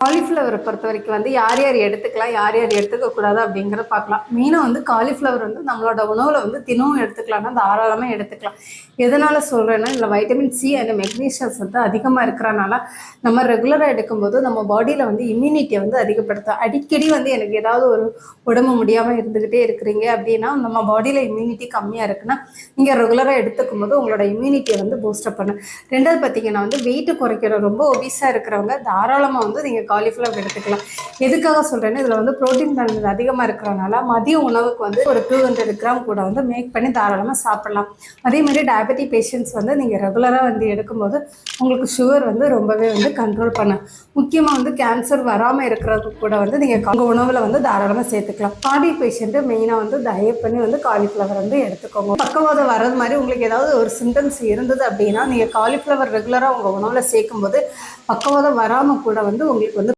காலிஃப்ளவரை பொறுத்த வரைக்கும் வந்து யார் யார் எடுத்துக்கலாம், யார் யார் எடுத்துக்கக்கூடாது அப்படிங்கிறத பார்க்கலாம். மெயினாக வந்து காலிஃப்ளவர் வந்து நம்மளோட உணவில் வந்து தினமும் எடுத்துக்கலாம்னா தாராளமாக எடுத்துக்கலாம். எதனால் சொல்கிறேன்னா, இதில் வைட்டமின் சி அண்ட் மெக்னீஷியம்ஸ் வந்து அதிகமாக இருக்கிறனால நம்ம ரெகுலராக எடுக்கும்போது நம்ம பாடியில் வந்து இம்யூனிட்டியை வந்து அதிகப்படுத்தும். அடிக்கடி வந்து எனக்கு ஏதாவது ஒரு உடம்பு முடியாமல் இருந்துக்கிட்டே இருக்கிறீங்க அப்படின்னா, நம்ம பாடியில் இம்யூனிட்டி கம்மியாக இருக்குன்னா நீங்கள் ரெகுலராக எடுத்துக்கும் போது உங்களோட இம்யூனிட்டியை வந்து பூஸ்டப் பண்ணும். ரெண்டாவது பார்த்தீங்கன்னா வந்து வெயிட்டு குறைக்கிற ரொம்ப ஒபிஸாக இருக்கிறவங்க தாராளமாக வந்து நீங்கள் காலிஃப்ளவர் எடுத்துக்கலாம். எதுக்காக சொல்கிறேன்னா, இதில் வந்து ப்ரோட்டீன் கண்டென்ட் அதிகமாக இருக்கிறனால மதிய உணவுக்கு வந்து ஒரு 200 கிராம் கூட வந்து மேக் பண்ணி தாராளமாக சாப்பிடலாம். அதேமாதிரி டயபெட்டிக் பேஷண்ட்ஸ் வந்து நீங்கள் ரெகுலராக வந்து எடுக்கும்போது உங்களுக்கு சுகர் வந்து ரொம்பவே வந்து கண்ட்ரோல் பண்ணலாம். முக்கியமாக வந்து கேன்சர் வராமல் இருக்கிறதுக்கு கூட வந்து நீங்கள் உணவில் வந்து தாராளமாக சேர்த்துக்கலாம். கார்டியக் பேஷண்ட்டு மெயினாக வந்து தயவு பண்ணி வந்து காலிஃப்ளவர் வந்து எடுத்துக்கோங்க. பக்கவாதம் வர்றது மாதிரி உங்களுக்கு ஏதாவது ஒரு சிம்டம்ஸ் இருந்தது அப்படின்னா நீங்கள் காலிஃப்ளவர் ரெகுலராக உங்கள் உணவில் சேர்க்கும்போது பக்கவாதம் வராமல் கூட வந்து உங்களுக்கு